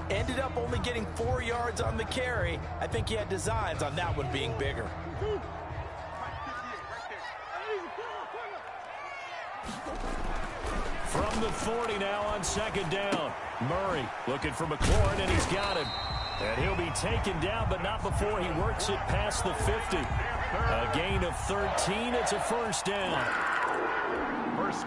Ended up only getting 4 yards on the carry. I think he had designs on that one being bigger. From the 40 now on second down. Murray looking for McLaurin, and he's got him. And he'll be taken down, but not before he works it past the 50. A gain of 13. It's a first down.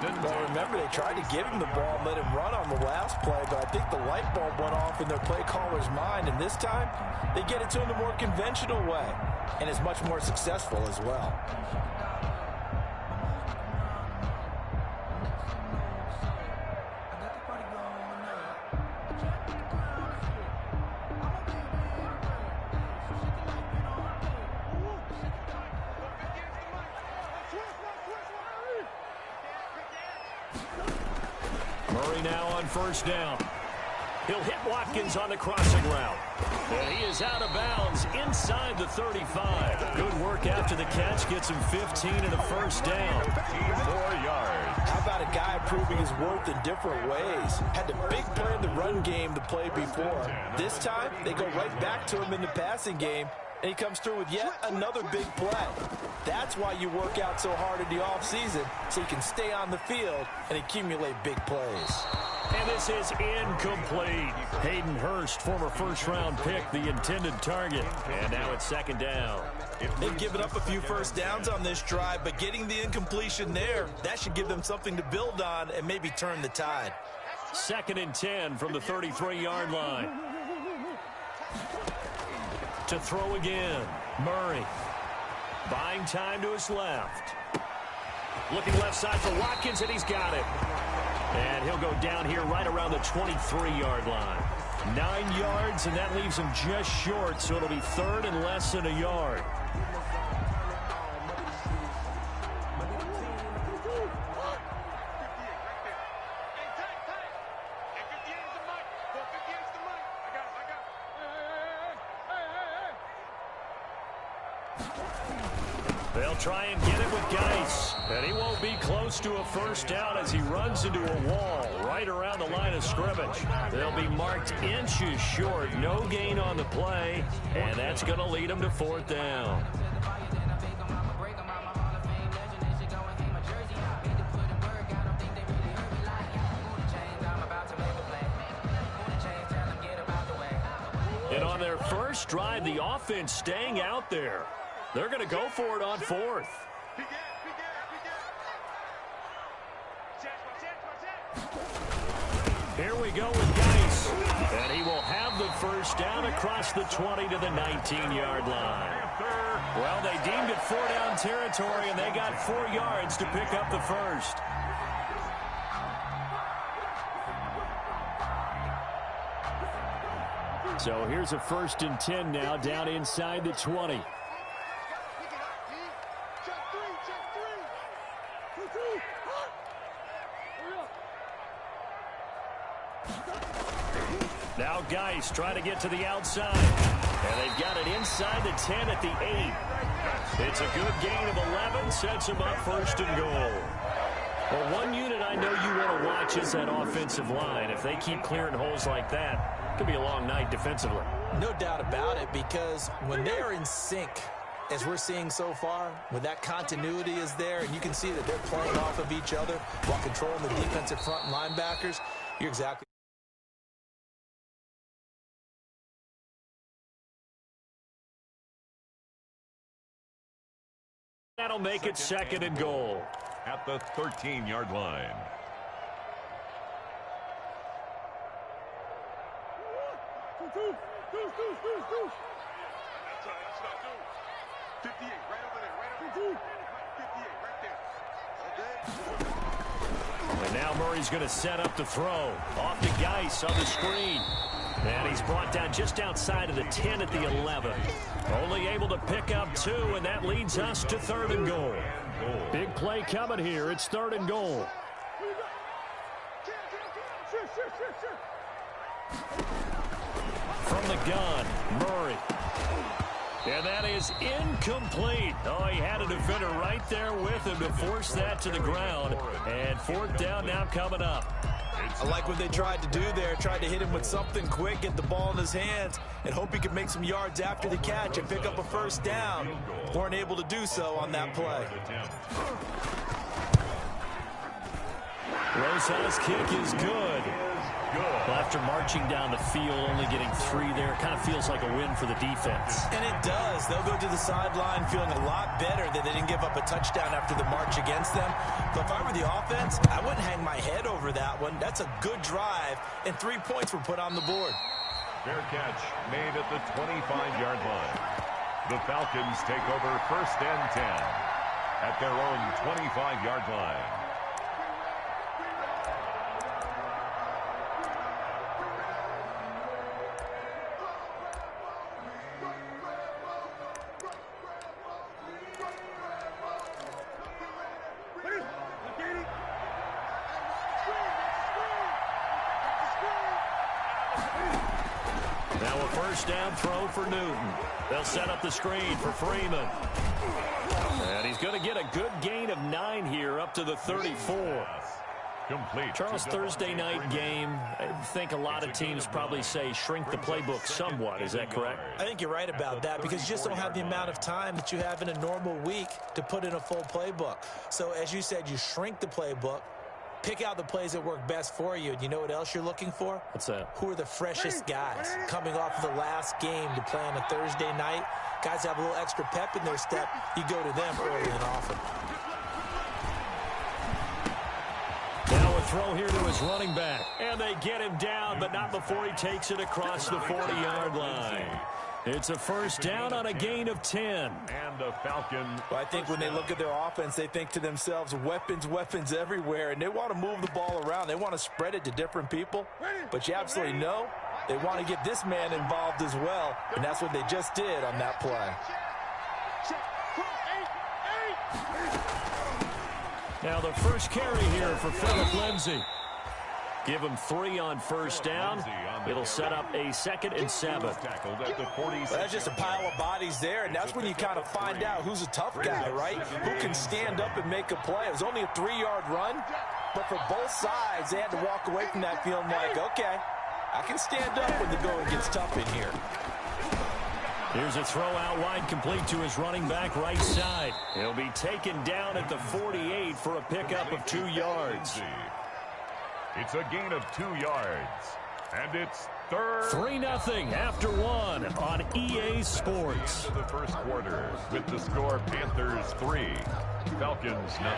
Well, remember, they tried to give him the ball and let him run on the last play, but I think the light bulb went off in their play caller's mind, and this time they get it to him the more conventional way, and is much more successful as well. Murray now on first down. He'll hit Watkins on the crossing route. And he is out of bounds inside the 35. Good work after the catch. Gets him 15 and a first down. 4 yards. How about a guy proving his worth in different ways? Had the big play in the run game the play before. This time, they go right back to him in the passing game, and he comes through with yet another big play. That's why you work out so hard in the offseason, so you can stay on the field and accumulate big plays. And this is incomplete. Hayden Hurst, former first-round pick, the intended target. And now it's second down. They've given up a few first downs on this drive, but getting the incompletion there, that should give them something to build on and maybe turn the tide. Second and 10 from the 33-yard line. To throw again, Murray. Buying time to his left. Looking left side for Watkins, and he's got it. And he'll go down here right around the 23-yard line. 9 yards, and that leaves him just short, so it'll be third and less than a yard. They'll try and get it with Geis, and he won't be close to a first down as he runs into a wall right around the line of scrimmage. They'll be marked inches short, no gain on the play, and that's going to lead them to fourth down. And on their first drive, the offense staying out there. They're going to go for it on fourth. Here we go with Geis. And he will have the first down across the 20 to the 19-yard line. Well, they deemed it 4-down territory, and they got 4 yards to pick up the first. So here's a 1st and 10 now down inside the 20. Now Geis trying to get to the outside. And they've got it inside the 10 at the 8. It's a good gain of 11. Sets them up 1st and goal. Well, one unit I know you want to watch is that offensive line. If they keep clearing holes like that, it could be a long night defensively. No doubt about it, because when they are in sync, as we're seeing so far, when that continuity is there, and you can see that they're playing off of each other while controlling the defensive front and linebackers, you're exactly that'll make it 2nd and goal. At the 13-yard line. And now Murray's going to set up the throw. Off to Geis on the screen. And he's brought down just outside of the 10 at the 11. Only able to pick up 2, and that leads us to 3rd and goal. Big play coming here. It's 3rd and goal. From the gun, Murray. And that is incomplete. Oh, he had a defender right there with him to force that to the ground. And 4th down now coming up. It's I like what they tried to do there. Tried to hit him with something quick, get the ball in his hands, and hope he could make some yards after the catch and pick up a first down. Weren't able to do so on that play. Rosa's kick is good. Well, after marching down the field, only getting 3 there, it kind of feels like a win for the defense. And it does. They'll go to the sideline feeling a lot better that they didn't give up a touchdown after the march against them. But if I were the offense, I wouldn't hang my head over that one. That's a good drive, and 3 points were put on the board. Fair catch made at the 25-yard line. The Falcons take over 1st and 10 at their own 25-yard line. Now a first down throw for Newton. They'll set up the screen for Freeman. And he's going to get a good gain of 9 here up to the 34. Complete. Charles, Thursday night game, I think a lot of teams probably say shrink the playbook somewhat. Is that correct? I think you're right about that because you just don't have the amount of time that you have in a normal week to put in a full playbook. So as you said, you shrink the playbook, pick out the plays that work best for you. And you know what else you're looking for? What's that? Who are the freshest guys coming off of the last game to play on a Thursday night? Guys have a little extra pep in their step. You go to them early and often. Now a throw here to his running back. And they get him down, but not before he takes it across the 40-yard line. It's a first down on a gain of 10. And the Falcon. Well, I think when they look at their offense, they think to themselves, weapons everywhere, and they want to move the ball around. They want to spread it to different people. But you absolutely know they want to get this man involved as well, and that's what they just did on that play. Now the first carry here for Philip Lindsay. Give him 3 on first down. It'll set up a 2nd and 7. Well, that's just a pile of bodies there, and that's when you kind of find out who's a tough guy, right? Who can stand up and make a play. It was only a 3-yard run, but for both sides, they had to walk away from that feeling like, okay, I can stand up when the going gets tough in here. Here's a throw out wide, complete to his running back right side. He'll be taken down at the 48 for a pickup of 2 yards. It's a gain of 2 yards. And it's 3-0 after 1 on EA Sports. The first quarter with the score Panthers 3, Falcons 0.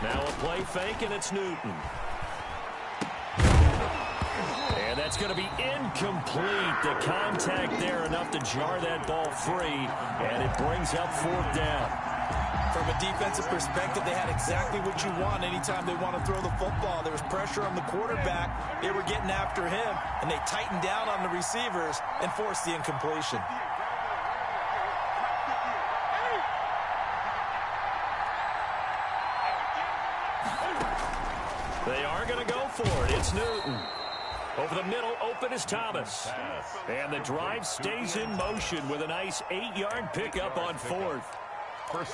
Now a play fake, and it's Newton. And that's going to be incomplete. The contact there enough to jar that ball free, and it brings up 4th down. From a defensive perspective, they had exactly what you want anytime they want to throw the football. There was pressure on the quarterback. They were getting after him, and they tightened down on the receivers and forced the incompletion. They are going to go for it. It's Newton. Over the middle, open is Thomas. And the drive stays in motion with a nice 8-yard pickup on 4th.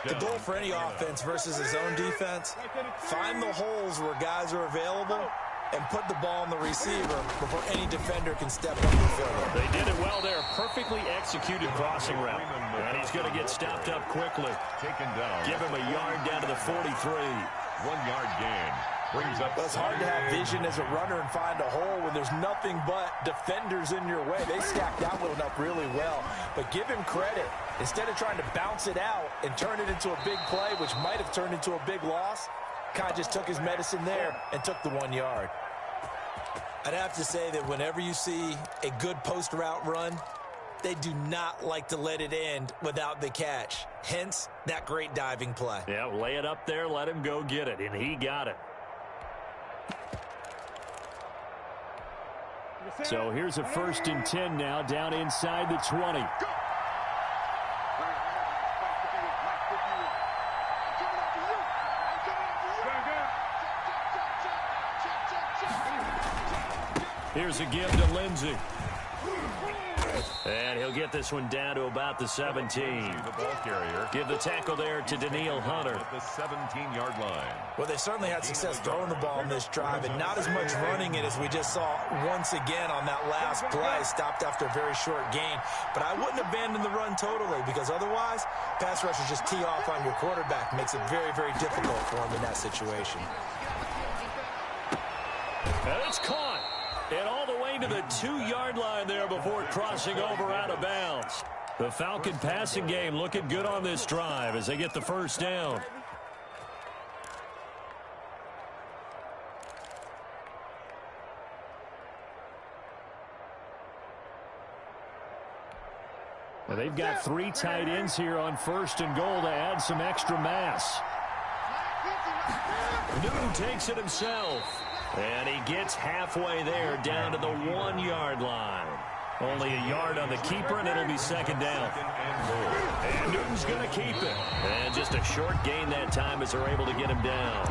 The goal for any offense versus his own defense, find the holes where guys are available and put the ball on the receiver before any defender can step up and fill it. They did it well there. Perfectly executed crossing route. And he's going to get stopped up quickly. Taken down. Give him a yard down to the 43. 1-yard gain. Brings up. But it's hard to have vision as a runner and find a hole when there's nothing but defenders in your way. They stacked that one up really well. But give him credit. Instead of trying to bounce it out and turn it into a big play, which might have turned into a big loss, kind of just took his medicine there and took the 1 yard. I'd have to say that whenever you see a good post route run, they do not like to let it end without the catch. Hence, that great diving play. Yeah, lay it up there, let him go get it, and he got it. So here's a 1st and 10 now, down inside the 20. Here's a give to Lindsay. And he'll get this one down to about the 17. The ball carrier. Give the tackle there to Daniil Hunter. At the 17-yard line. Well, they certainly had success throwing the ball in this drive, and not as much running it as we just saw once again on that last play. Stopped after a very short gain. But I wouldn't abandon the run totally, because otherwise, pass rushers just tee off on your quarterback. Makes it very, very difficult for him in that situation. And it's caught. And all the way to the 2-yard line there before crossing over out of bounds. The Falcon passing game looking good on this drive as they get the first down. Well, they've got 3 tight ends here on 1st and goal to add some extra mass. Newton takes it himself. And he gets halfway there down to the 1-yard line. Only a yard on the keeper, and it'll be 2nd down. And Newton's going to keep it. And just a short gain that time as they're able to get him down.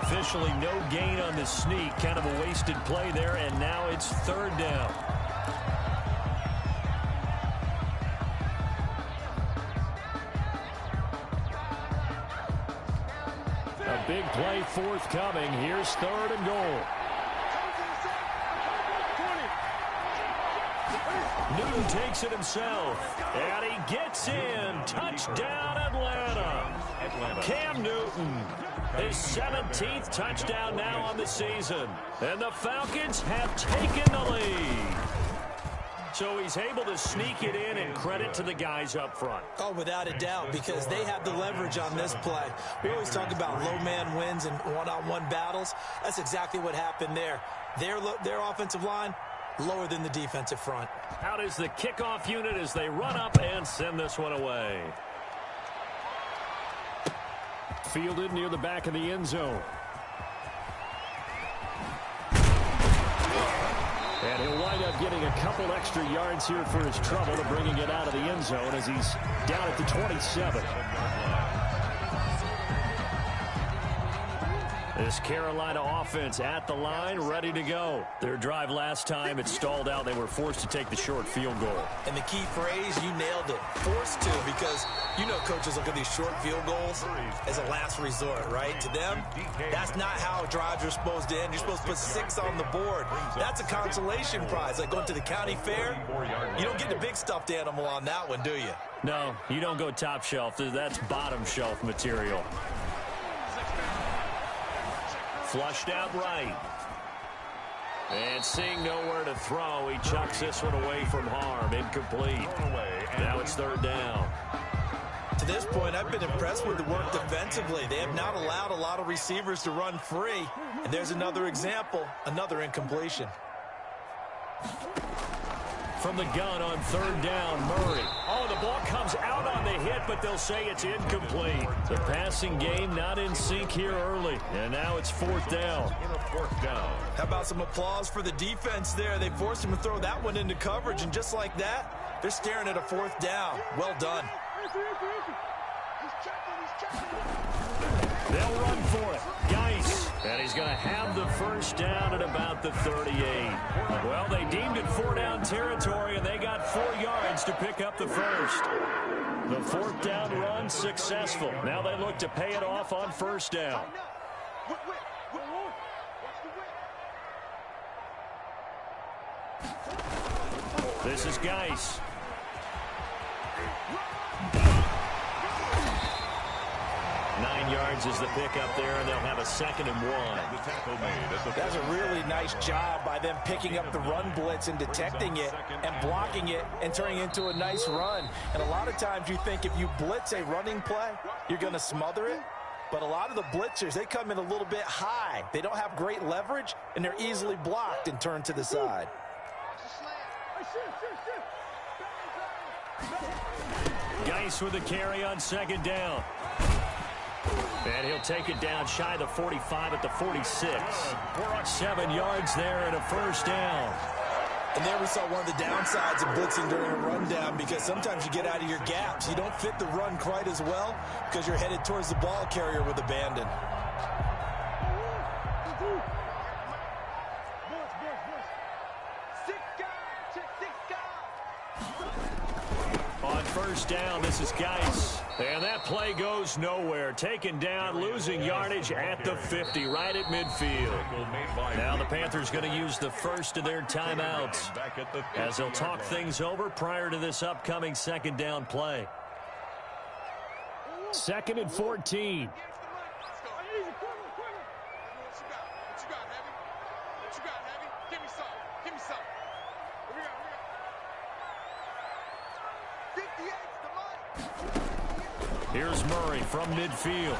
Officially no gain on the sneak. Kind of a wasted play there, and now it's 3rd down. A big play forthcoming. Here's 3rd and goal. Newton takes it himself. And he gets in. Touchdown, Atlanta. Cam Newton. His 17th touchdown now on the season. And the Falcons have taken the lead. So he's able to sneak it in, and credit to the guys up front. Oh, without a doubt, because they have the leverage on this play. We always talk about low man wins and one-on-one battles. That's exactly what happened there. Their offensive line, lower than the defensive front. Out is the kickoff unit as they run up and send this one away. Fielded near the back of the end zone. And he'll wind up getting a couple extra yards here for his trouble to bringing it out of the end zone as he's down at the 27. This Carolina offense at the line, ready to go. Their drive last time, it stalled out. They were forced to take the short field goal. And the key phrase, you nailed it. Forced to, because you know coaches look at these short field goals as a last resort, right? To them, that's not how drives are supposed to end. You're supposed to put 6 on the board. That's a consolation prize. Like going to the county fair, you don't get the big stuffed animal on that one, do you? No, you don't go top shelf. That's bottom shelf material. Flushed out right. And seeing nowhere to throw, he chucks this one away from harm. Incomplete. Now it's 3rd down. To this point, I've been impressed with the work defensively. They have not allowed a lot of receivers to run free. And there's another example, another incompletion. From the gun on 3rd down, Murray. Oh, the ball comes out on the hit, but they'll say it's incomplete. The passing game not in sync here early, and now it's 4th down. How about some applause for the defense there? They forced him to throw that one into coverage, and just like that, they're staring at a 4th down. Well done. They'll run for it. Geis. And he's going to have the first down at about the 38. Well, they deemed it 4-down territory, and they got 4 yards to pick up the first. The 4th down run successful. Now they look to pay it off on 1st down. This is Geis. 9 yards is the pickup there, and they'll have a 2nd and 1. That's a really nice job by them picking up the run blitz and detecting it and blocking it and turning it into a nice run. And a lot of times you think if you blitz a running play, you're going to smother it. But a lot of the blitzers, they come in a little bit high. They don't have great leverage, and they're easily blocked and turned to the side. Geis with the carry on 2nd down. And he'll take it down shy of the 45 at the 46. 7 yards there and a 1st down. And there we saw one of the downsides of blitzing during a rundown, because sometimes you get out of your gaps. You don't fit the run quite as well because you're headed towards the ball carrier with abandon. first down. This is Geis. And that play goes nowhere. Taken down, losing yardage at the 50, right at midfield. Now the Panthers going to use the first of their timeouts as they'll talk things over prior to this upcoming second down play. 2nd and 14. Here's Murray from midfield.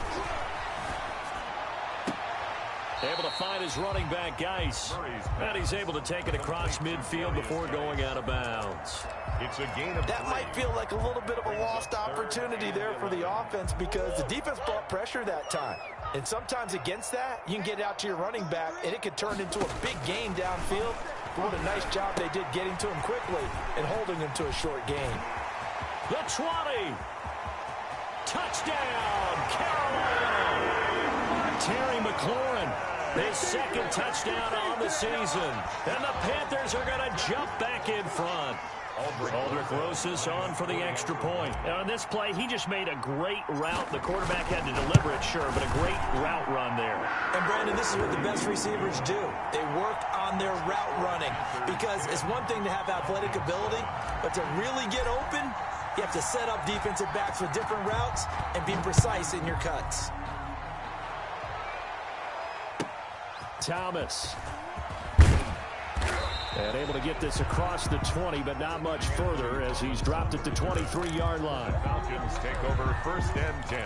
Able to find his running back, Geis. And he's able to take it across midfield before going out of bounds. It's a gain of that might feel like a little bit of a lost opportunity there for the offense because the defense brought pressure that time. And sometimes against that, you can get out to your running back, and it could turn into a big gain downfield. But what a nice job they did getting to him quickly and holding him to a short gain. The 20. Touchdown, Carolina! Terry McLaurin, his second touchdown on the season. And the Panthers are going to jump back in front. Aldrich Rosas on for the extra point. On this play, he just made a great route. The quarterback had to deliver it, sure, but a great route run there. And, Brandon, this is what the best receivers do. They work on their route running because it's one thing to have athletic ability, but to really get open, you have to set up defensive backs with different routes and be precise in your cuts. Thomas. And able to get this across the 20, but not much further as he's dropped at the 23-yard line. Falcons take over 1st and 10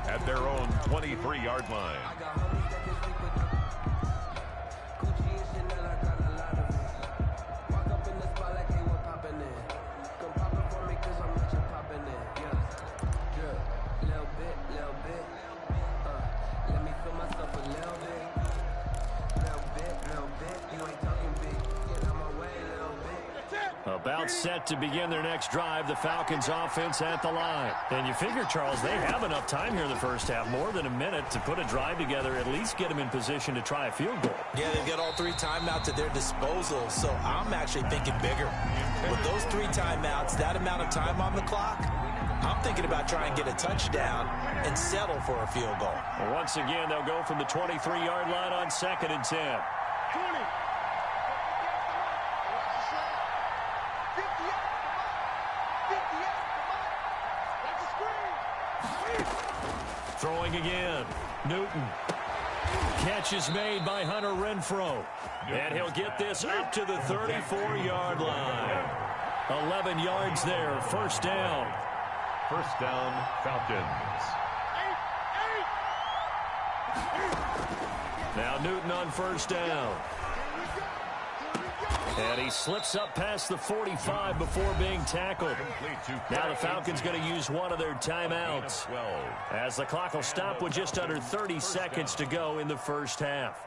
at their own 23-yard line. About set to begin their next drive, the Falcons offense at the line. And you figure, Charles, they have enough time here in the first half, more than a minute to put a drive together, at least get them in position to try a field goal. Yeah, they've got all 3 timeouts at their disposal, so I'm actually thinking bigger. With those 3 timeouts, that amount of time on the clock, I'm thinking about trying to get a touchdown and settle for a field goal. Well, once again, they'll go from the 23-yard line on 2nd and 10. 20. Throwing again. Newton. Catch is made by Hunter Renfrow. And he'll get this up to the 34-yard line. 11 yards there. 1st down. 1st down, Falcons. Now Newton on 1st down. And he slips up past the 45 before being tackled. Now the Falcons going to use one of their timeouts as the clock will stop with just under 30 seconds to go in the first half.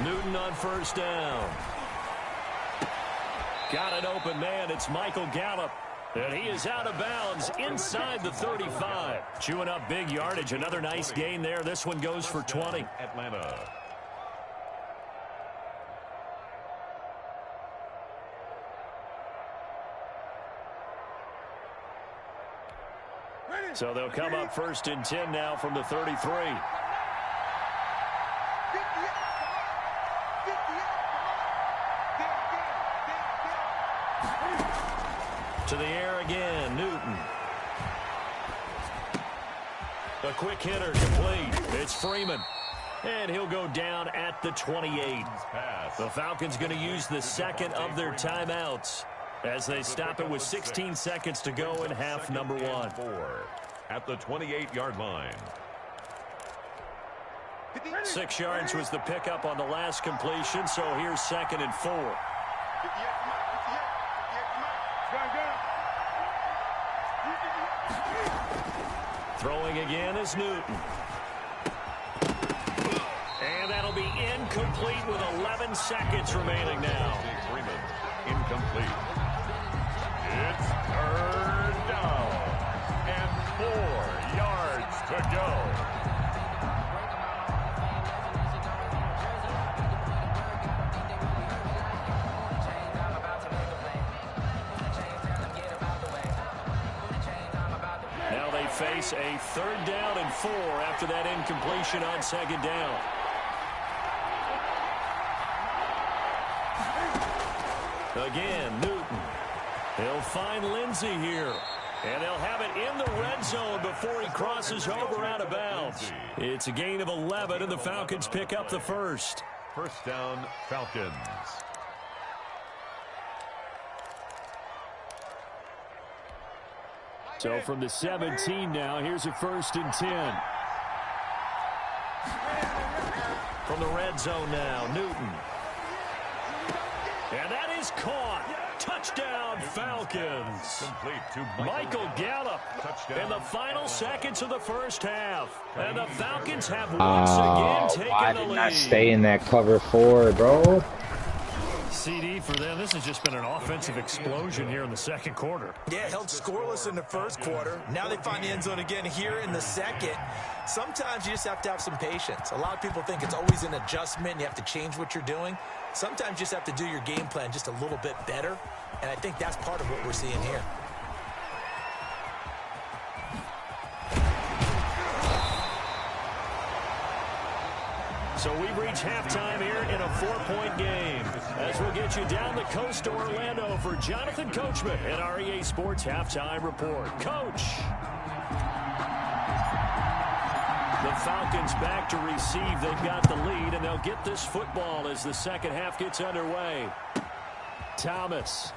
Newton on 1st down. Got an open man. It's Michael Gallup. And he is out of bounds inside the 35. Chewing up big yardage. Another nice gain there. This one goes for 20. Atlanta. So they'll come up 1st and 10 now from the 33. To the air again, Newton. A quick hitter complete. It's Freeman. And he'll go down at the 28. The Falcons going to use the 2nd of their timeouts as they stop it with 16 seconds to go in half number 1. At the 28-yard line. 6 yards was the pickup on the last completion, so here's 2nd and 4. Throwing again is Newton. And that'll be incomplete with 11 seconds remaining now. Freeman, incomplete. It's turned down. And 4 yards to to go. Now they face a 3rd down and 4 after that incompletion on 2nd down. Again, Newton. He'll find Lindsey here. And they'll have it in the red zone before he crosses over out of bounds. It's a gain of 11, and the Falcons pick up the first. First down, Falcons. So from the 17 now, here's a 1st and 10. From the red zone now, Newton. And that is caught. Touchdown, Falcons. Complete to Michael Gallup in the final seconds of the first half. And the Falcons have once again taken why the did lead. not stay in that cover 4, bro? CD for them, this has just been an offensive explosion here in the second quarter. Yeah, held scoreless in the first quarter. Now they find the end zone again here in the second. Sometimes you just have to have some patience. A lot of people think it's always an adjustment. You have to change what you're doing. Sometimes you just have to do your game plan just a little bit better. And I think that's part of what we're seeing here. So we've reached halftime here in a 4-point game. As we'll get you down the coast to Orlando for Jonathan Coachman at our EA Sports Halftime Report. Coach. The Falcons back to receive. They've got the lead, and they'll get this football as the second half gets underway. Thomas.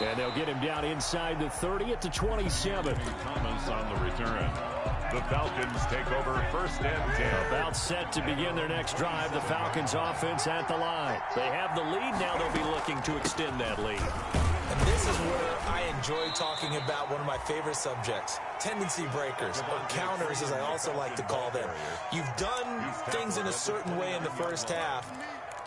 And they'll get him down inside the 30 at the 27. Thomas on the return. The Falcons take over 1st and 10. About set to begin their next drive. The Falcons offense at the line. They have the lead. Now they'll be looking to extend that lead. And this is where I enjoy talking about one of my favorite subjects, tendency breakers, or counters as I also like to call them. You've done things in a certain way in the first half,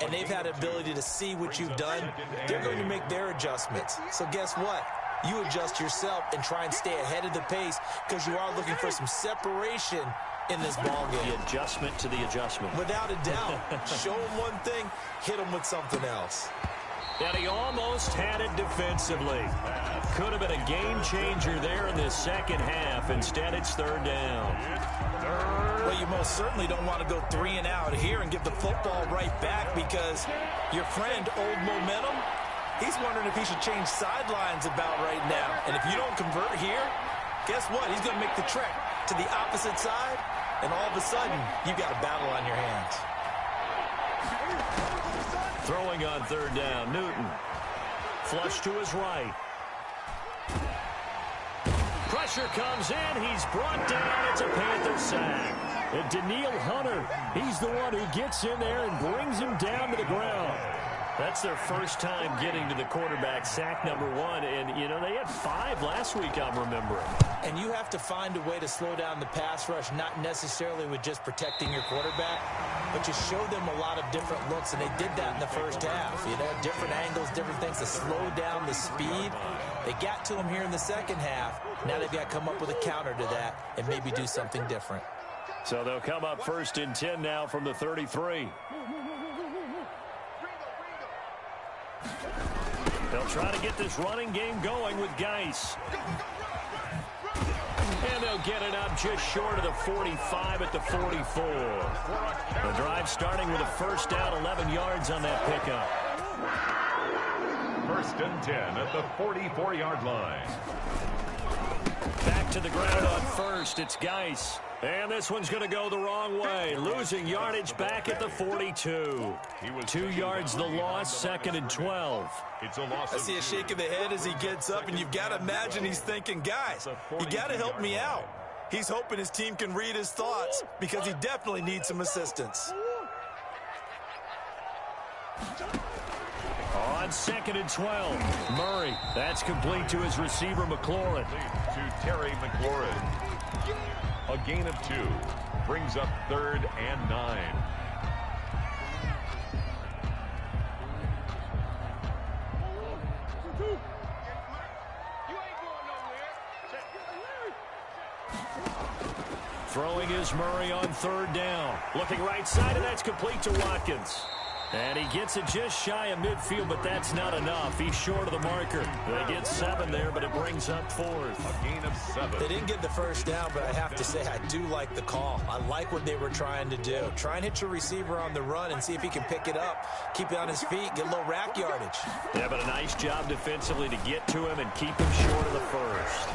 and they've had the ability to see what you've done. They're going to make their adjustments. So guess what? You adjust yourself and try and stay ahead of the pace because you are looking for some separation in this ball game. The adjustment to the adjustment. Without a doubt. Show them one thing, hit them with something else. And he almost had it defensively. Could have been a game changer there in the second half. Instead, it's 3rd down. Well, you most certainly don't want to go 3 and out here and give the football right back because your friend, Old Momentum, he's wondering if he should change sidelines about right now. And if you don't convert here, guess what? He's going to make the trek to the opposite side, and all of a sudden, you've got a battle on your hands. Throwing on 3rd down, Newton. Flush to his right. Pressure comes in. He's brought down. It's a Panther sack. And Daniil Hunter, he's the one who gets in there and brings him down to the ground. That's their first time getting to the quarterback, sack number 1. And, you know, they had 5 last week, I'm remembering. And you have to find a way to slow down the pass rush, not necessarily with just protecting your quarterback, but you show them a lot of different looks, and they did that in the first half. You know, different angles, different things to slow down the speed. They got to him here in the second half. Now they've got to come up with a counter to that and maybe do something different. So they'll come up 1st and 10 now from the 33. They'll try to get this running game going with Geis. And they'll get it up just short of the 45 at the 44. The drive starting with a 1st down, 11 yards on that pickup. 1st and 10 at the 44-yard line. Back to the ground on 1st. It's Geis. And this one's going to go the wrong way. Losing yardage back at the 42. 2 yards the loss, 2nd and 12. It's a loss. I see a shake of the head as he gets up, and you've got to imagine he's thinking, guys, you got to help me out. He's hoping his team can read his thoughts because he definitely needs some assistance. On 2nd and 12, Murray. That's complete to his receiver, McLaurin. To Terry McLaurin. A gain of 2. Brings up 3rd and 9. Throwing is Murray on third down. Looking right side, and that's complete to Watkins. And he gets it just shy of midfield, but that's not enough. He's short of the marker. They get 7 there, but it brings up fourth. A gain of 7. They didn't get the first down, but I have to say I do like the call. I like what they were trying to do. Try and hit your receiver on the run and see if he can pick it up. Keep it on his feet, get a little rack yardage. Yeah, but a nice job defensively to get to him and keep him short of the first.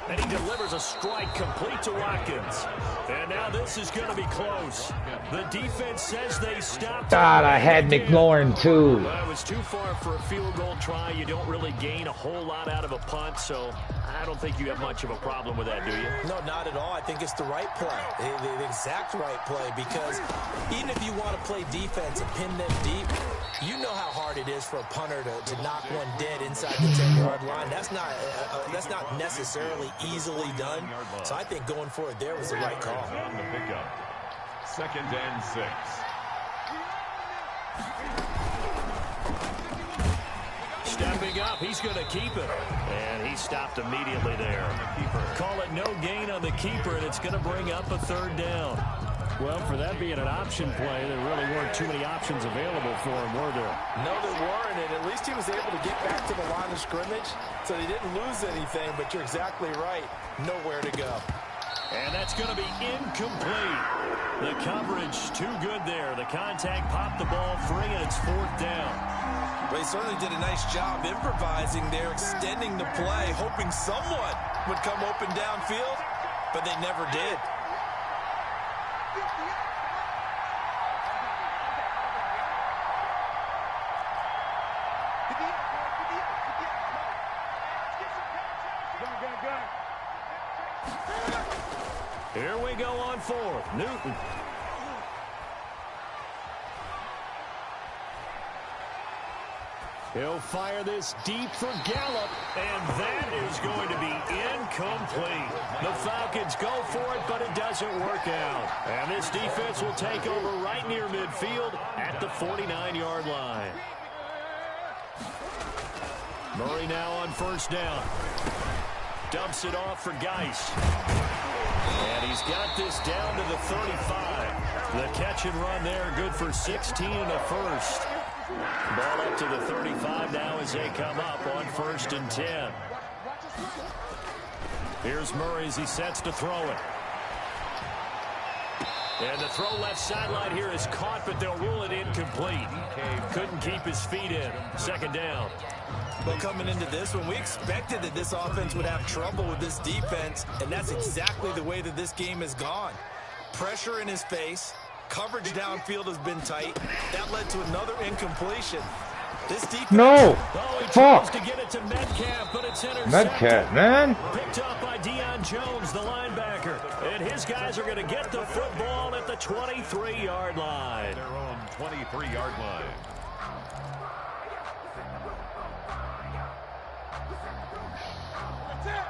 And he delivers a strike complete to Watkins. And now this is going to be close. The defense says they stopped. God, I had McLaurin too. Well, it was too far for a field goal try. You don't really gain a whole lot out of a punt, so I don't think you have much of a problem with that, do you? No, not at all. I think it's the right play, the exact right play, because even if you want to play defense and pin them deep, you know how hard it is for a punter to knock one dead inside the 10-yard line. That's not necessarily easily done. So I think going for it there was the right call. On the pickup. 2nd and 6. Stepping up, he's going to keep it. And he stopped immediately there. Call it no gain on the keeper, and it's going to bring up a 3rd down. Well, for that being an option play, there really weren't too many options available for him, were there? No, there weren't, and at least he was able to get back to the line of scrimmage, so he didn't lose anything, but you're exactly right. Nowhere to go. And that's going to be incomplete. The coverage too good there. The contact popped the ball free, and it's 4th down. Well, he certainly did a nice job improvising there, extending the play, hoping someone would come open downfield, but they never did. Here we go on 4th. Newton. He'll fire this deep for Gallup, and that is going to be incomplete. The Falcons go for it, but it doesn't work out. And this defense will take over right near midfield at the 49-yard line. Murray now on 1st down. Dumps it off for Geis. And he's got this down to the 35. The catch and run there, good for 16 in the first. Ball up to the 35 now as they come up on 1st and 10. Here's Murray as he sets to throw it. And the throw left sideline here is caught, but they'll rule it incomplete. Couldn't keep his feet in. 2nd down. Well, coming into this one, we expected that this offense would have trouble with this defense, and that's exactly the way that this game has gone. Pressure in his face. Coverage downfield has been tight. That led to another incompletion. This defense... No! He Fuck! tries to get it to Metcalf, but it's intercepted. Metcalf, man. Picked up by Deion Jones, the linebacker. And his guys are going to get the football at the 23-yard line. Their own 23-yard line.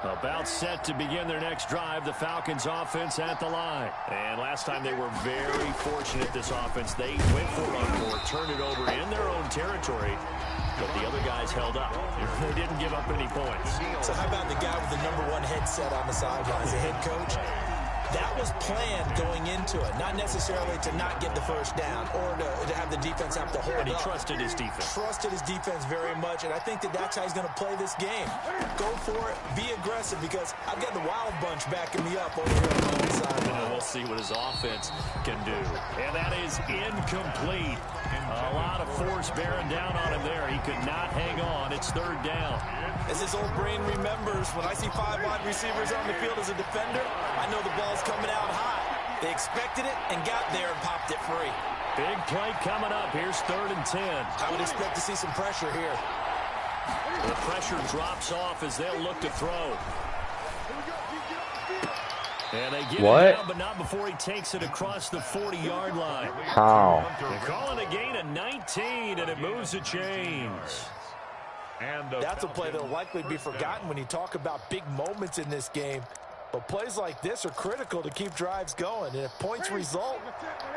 About set to begin their next drive, the Falcons offense at the line. And last time they were very fortunate, this offense. They went for it or turned it over in their own territory, but the other guys held up. They didn't give up any points. So how about the guy with the #1 headset on the sidelines, the head coach? That was planned going into it, not necessarily to not get the first down or to have the defense have to hold And he up. trusted his defense. Trusted his defense very much, and I think that that's how he's going to play this game. Go for it, be aggressive, because I've got the Wild Bunch backing me up over here on the other side. We'll see what his offense can do. And that is incomplete. A lot of force bearing down on him there. He could not hang on. It's 3rd down. As his old brain remembers, when I see 5 wide receivers on the field as a defender, I know the ball's coming out high. They expected it and got there and popped it free. Big play coming up. Here's 3rd and 10. I would expect to see some pressure here. The pressure drops off as they'll look to throw. And they get it down, but not before he takes it across the 40-yard line. How? They're calling a gain of 19, and it moves the chains. That's a play that will likely be forgotten when you talk about big moments in this game. But plays like this are critical to keep drives going. And if points result,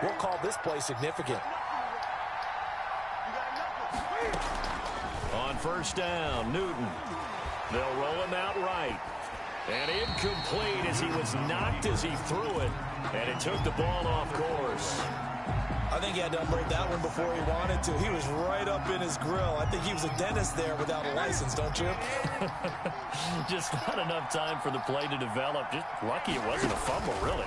we'll call this play significant. On 1st down, Newton. They'll roll him out right. And incomplete as he was knocked as he threw it. And it took the ball off course. I think he had to unload that one before he wanted to. He was right up in his grill. I think he was a dentist there without a license, don't you? Just not enough time for the play to develop. Just lucky it wasn't a fumble, really.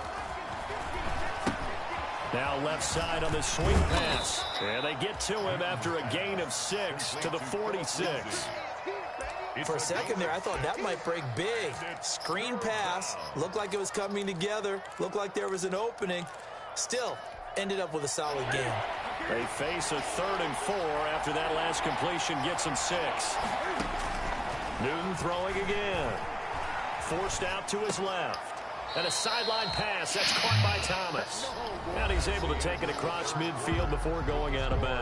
Now left side on the swing pass. And they get to him after a gain of 6 to the 46. For a second there, I thought that might break big. Screen pass. Looked like it was coming together. Looked like there was an opening. Still, ended up with a solid game. They face a 3rd and 4 after that last completion gets him 6. Newton throwing again. Forced out to his left. And a sideline pass. That's caught by Thomas. And he's able to take it across midfield before going out of bounds.